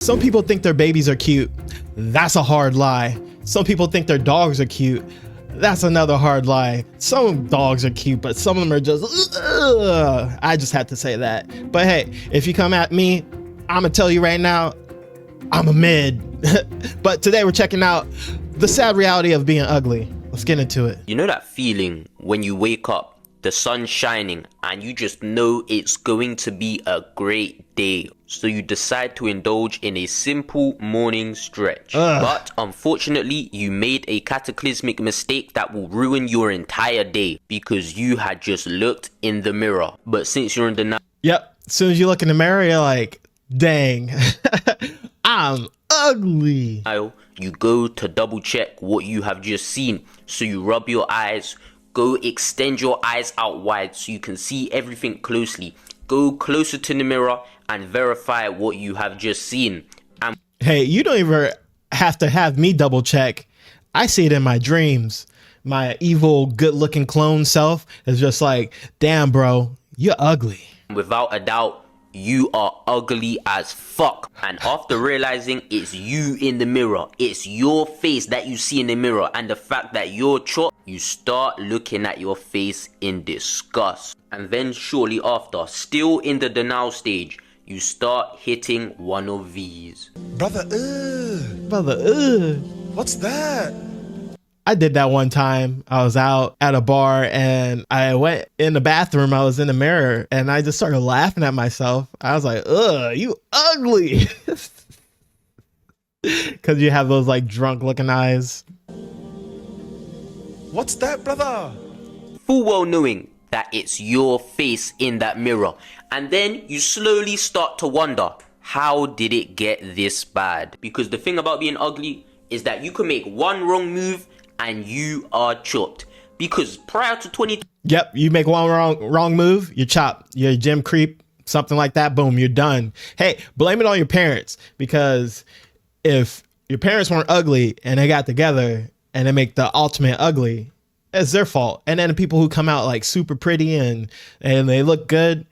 Some people think their babies are cute. That's a hard lie. Some people think their dogs are cute. That's another hard lie. Some dogs are cute, but some of them are just, ugh. I just had to say that. But hey, if you come at me, I'm gonna tell you right now, I'm a mid. But today we're checking out the sad reality of being ugly. Let's get into it. You know that feeling when you wake up, the sun's shining, and you just know it's going to be a great day. So you decide to indulge in a simple morning stretch. But unfortunately, you made a cataclysmic mistake that will ruin your entire day because you had just looked in the mirror. But since you're in denial, yep, as soon as you look in the mirror, you're like, dang, I'm ugly. You go to double check what you have just seen. So you rub your eyes, go extend your eyes out wide so you can see everything closely. Go closer to the mirror and verify what you have just seen. And hey, you don't even have to have me double check. I see it in my dreams. My evil, good-looking clone self is just like, damn, bro, you're ugly. without a doubt, you are ugly as fuck. And after realizing it's you in the mirror, it's your face that you see in the mirror, and the fact that you're chopped, you start looking at your face in disgust. And then shortly after, still in the denial stage, you start hitting one of these. Brother, what's that? I did that one time. I was out at a bar and I went in the bathroom. I was in the mirror and I just started laughing at myself. I was like, ugh, you ugly. Because you have those like drunk looking eyes. What's that, brother? Full well knowing that it's your face in that mirror. And then you slowly start to wonder, how did it get this bad? Because the thing about being ugly is that you can make one wrong move and you are chopped. Because prior to 20... Yep, you make one wrong move, you're chopped. You're a gym creep, something like that, boom, you're done. Hey, blame it on your parents. Because if your parents weren't ugly and they got together and they make the ultimate ugly, it's their fault. And then the people who come out like super pretty and they look good,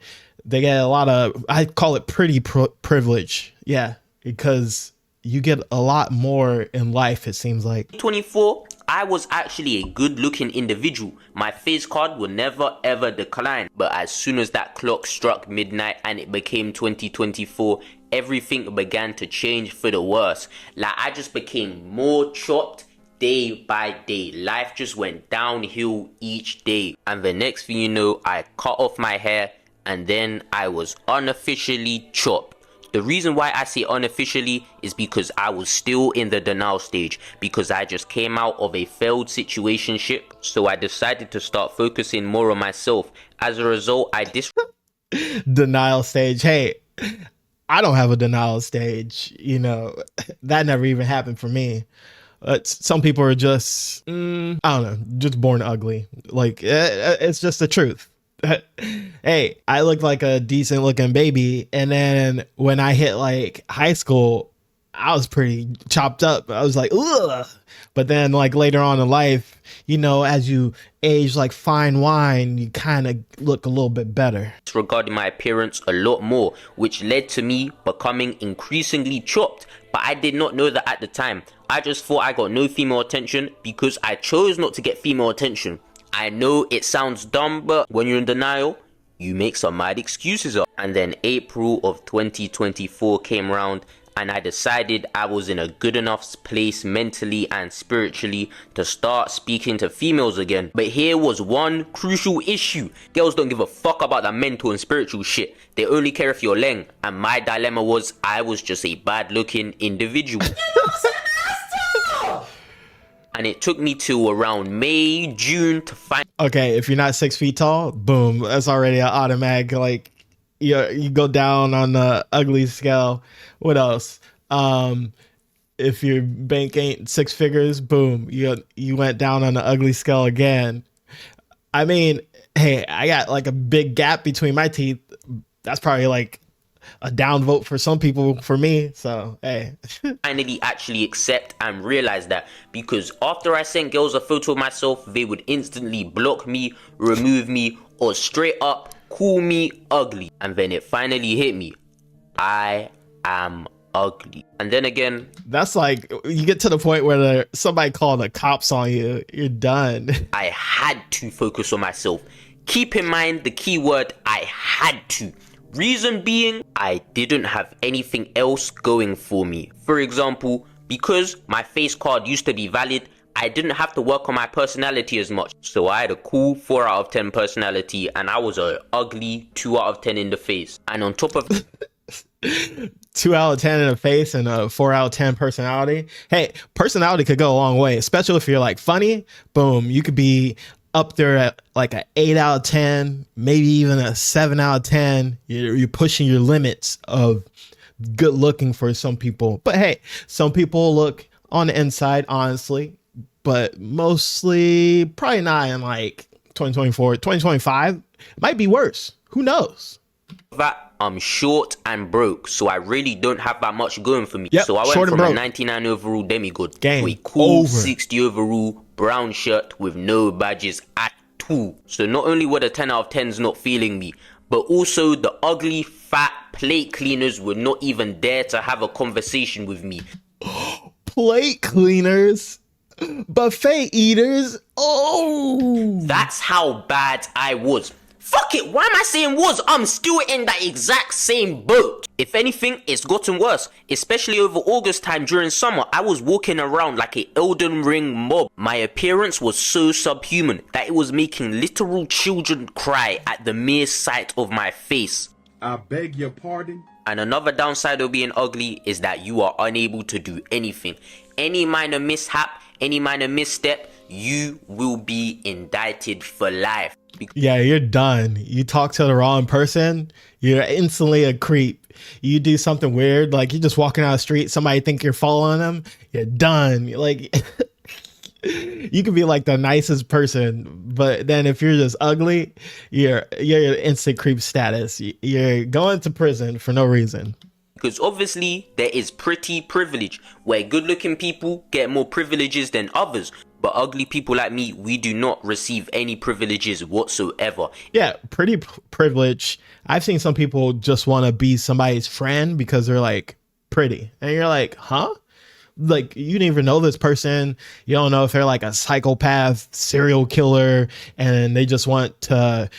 they get a lot of, I call it pretty privilege. Yeah, because you get a lot more in life, it seems like. 24, I was actually a good looking individual. My face card will never ever decline. But as soon as that clock struck midnight and it became 2024, everything began to change for the worse. Like, I just became more chopped day by day. Life just went downhill each day. And the next thing you know, I cut off my hair and then I was unofficially chopped. The reason why I say unofficially is because I was still in the denial stage, because I just came out of a failed situationship. So I decided to start focusing more on myself. As a result, I denial stage. Hey, I don't have a denial stage. You know, that never even happened for me. Some people are just, I don't know, just born ugly. Like, it's just the truth. Hey, I looked like a decent looking baby, and then when I hit like high school, I was pretty chopped up. I was like, ugh. But then like later on in life, you know, as you age like fine wine, you kind of look a little bit better. Regarding my appearance a lot more, which led to me becoming increasingly chopped. But I did not know that at the time. I just thought I got no female attention because I chose not to get female attention. I know it sounds dumb, but when you're in denial, you make some mad excuses up. And then April of 2024 came around and I decided I was in a good enough place mentally and spiritually to start speaking to females again. But here was one crucial issue. Girls don't give a fuck about the mental and spiritual shit. They only care if you're leng. And my dilemma was I was just a bad looking individual. And it took me to around May, June to find... Okay, if you're not 6 feet tall, boom, that's already an automatic, like, you go down on the ugly scale. What else? If your bank ain't 6 figures, boom, you went down on the ugly scale again. I mean, hey, I got like a big gap between my teeth. That's probably like a downvote for some people, for me. So hey. Finally actually accept and realize that, because after I sent girls a photo of myself, they would instantly block me, remove me, or straight up call me ugly. And then it finally hit me. I am ugly. And then again, That's like, you get to the point where somebody called the cops on you, you're done. I had to focus on myself. Keep in mind the key word, I had to. Reason being, I didn't have anything else going for me. For example, because my face card used to be valid, I didn't have to work on my personality as much. So I had a cool 4 out of 10 personality and I was a ugly 2 out of 10 in the face. And on top of 2 out of 10 in the face and a 4 out of 10 personality. Hey, personality could go a long way, especially if you're like funny. Boom, you could be up there at like an 8 out of 10, maybe even a 7 out of 10. You're pushing your limits of good looking for some people. But hey, some people look on the inside, honestly, but mostly probably not in like 2024, 2025. It might be worse. Who knows? that, I'm short and broke, so I really don't have that much going for me. Yep, so I went short and from a broke. 99 overall demigod Game to a cool over. 60 overall brown shirt with no badges at all. So not only were the 10 out of 10s not feeling me, but also the ugly, fat plate cleaners would not even dare to have a conversation with me. Plate cleaners, buffet eaters. Oh, That's how bad I was. Fuck it, why am I saying was? I'm still in that exact same boat. If anything, it's gotten worse. Especially over August time during summer, I was walking around like a Elden Ring mob. My appearance was so subhuman that it was making literal children cry at the mere sight of my face. I beg your pardon? And another downside of being ugly is that you are unable to do anything. Any minor mishap, any minor misstep, you will be indicted for life. yeah, you're done. You talk to the wrong person, you're instantly a creep. You do something weird, like you're just walking down the street, somebody think you're following them, you're done. Like, you could be like the nicest person, but then if you're just ugly, you're instant creep status. You're going to prison for no reason. Because obviously there is pretty privilege, where good looking people get more privileges than others. But ugly people like me, we do not receive any privileges whatsoever. Yeah, pretty privilege. I've seen some people just want to be somebody's friend because they're like pretty. And you're like, huh? Like, you didn't even know this person. You don't know if they're like a psychopath, serial killer, and they just want to,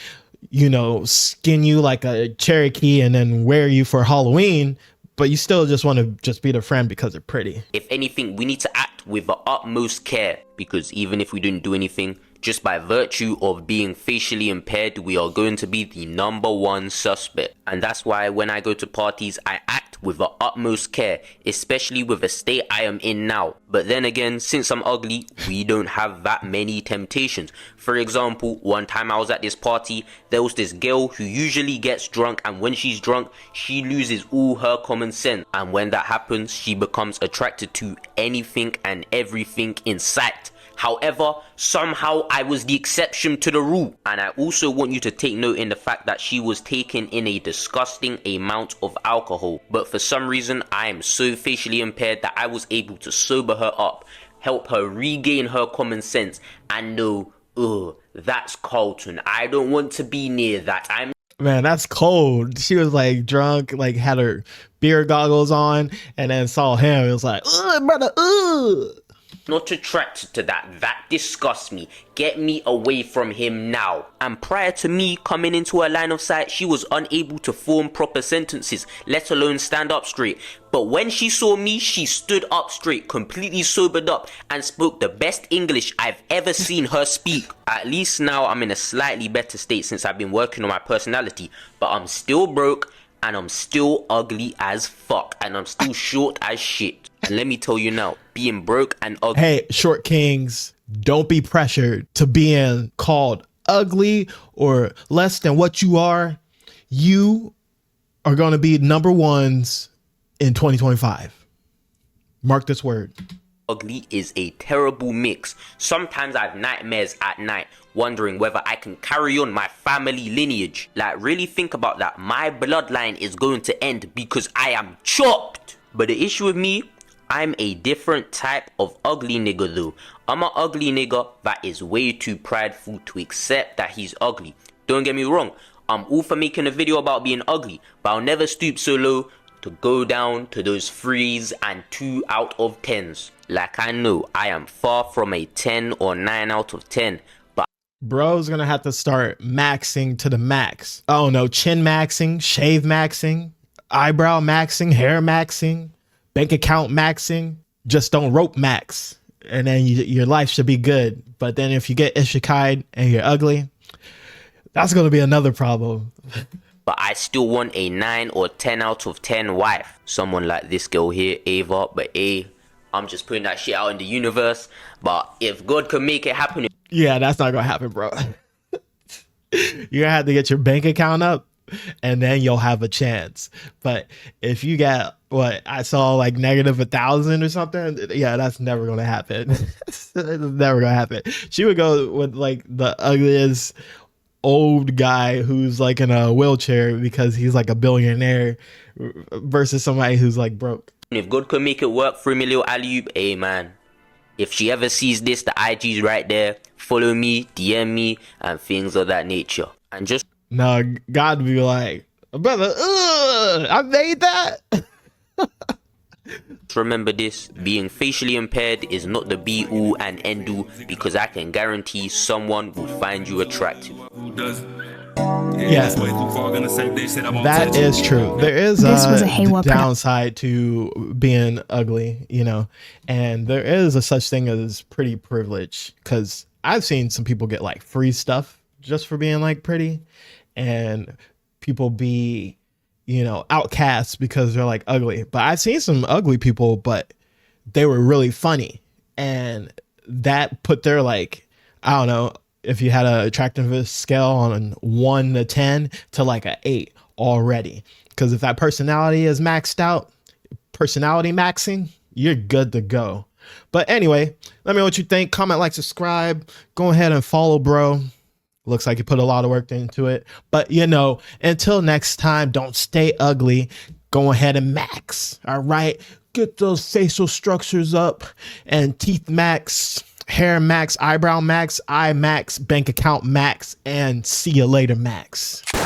you know, skin you like a Cherokee and then wear you for Halloween. But you still just want to just be their friend because they're pretty. If anything, we need to act with the utmost care, because even if we didn't do anything, just by virtue of being facially impaired, we are going to be the #1 suspect. And that's why when I go to parties, I act with the utmost care, especially with the state I am in now. But then again, since I'm ugly, we don't have that many temptations. For example, one time I was at this party, there was this girl who usually gets drunk, and when she's drunk, she loses all her common sense. And when that happens, she becomes attracted to anything and everything in sight. However, somehow I was the exception to the rule. And I also want you to take note in the fact that she was taking in a disgusting amount of alcohol. But for some reason, I am so facially impaired that I was able to sober her up, help her regain her common sense, and know, that's Carlton. I don't want to be near that. Man, that's cold. She was like drunk, like had her beer goggles on, and then saw him. It was like, ugh, brother, ugh. Not attracted to that. That disgusts me. Get me away from him now. And prior to me coming into her line of sight, she was unable to form proper sentences, let alone stand up straight. But when she saw me, she stood up straight, completely sobered up, and spoke the best English I've ever seen her speak. At least now I'm in a slightly better state since I've been working on my personality. But I'm still broke, and I'm still ugly as fuck, and I'm still short as shit. And let me tell you now, being broke and ugly. Hey, short kings, don't be pressured to being called ugly or less than what you are. You are going to be #1s in 2025. Mark this word. Ugly is a terrible mix. Sometimes I have nightmares at night, wondering whether I can carry on my family lineage. Like, really think about that. My bloodline is going to end because I am chopped. But the issue with me, I'm a different type of ugly nigga though. I'm an ugly nigga that is way too prideful to accept that he's ugly. Don't get me wrong, I'm all for making a video about being ugly, but I'll never stoop so low to go down to those 3s and 2 out of 10s. Like, I know I am far from a 10 or 9 out of 10, but Bro's gonna have to start maxing to the max. Oh no, chin maxing, shave maxing, eyebrow maxing, hair maxing, bank account maxing. Just don't rope max, and then your life should be good. But then if you get isekai and you're ugly, that's gonna be another problem. I still want a 9 or 10 out of 10 wife. Someone like this girl here, Ava. But I'm just putting that shit out in the universe. But if God can make it happen, Yeah, that's not gonna happen, bro. You're gonna have to get your bank account up, and then you'll have a chance. But if you get what I saw, like -1,000 or something, yeah, that's never gonna happen. It's never gonna happen. She would go with like the ugliest old guy who's like in a wheelchair because he's like a billionaire versus somebody who's like broke. if God can make it work, 3 million alley-oop, hey man. If she ever sees this, the IG's right there. Follow me, DM me, and things of that nature. And just No, God would be like, brother, I made that. remember this, being facially impaired is not the be all and end all, because I can guarantee someone will find you attractive. Yeah, that is true. There is a downside to being ugly, you know, and there is a such thing as pretty privilege, because I've seen some people get like free stuff just for being like pretty, and people be, you know, outcasts because they're like ugly. But I've seen some ugly people, but they were really funny, and that put their, like, I don't know, if you had an attractiveness scale on 1 to 10 to like an 8 already. Because if that personality is maxed out, personality maxing, you're good to go. But anyway, let me know what you think. Comment, like, subscribe. Go ahead and follow bro. Looks like you put a lot of work into it. But, you know, until next time, don't stay ugly. Go ahead and max. All right? Get those facial structures up and teeth max, hair max, eyebrow max, eye max, bank account max, and see you later max.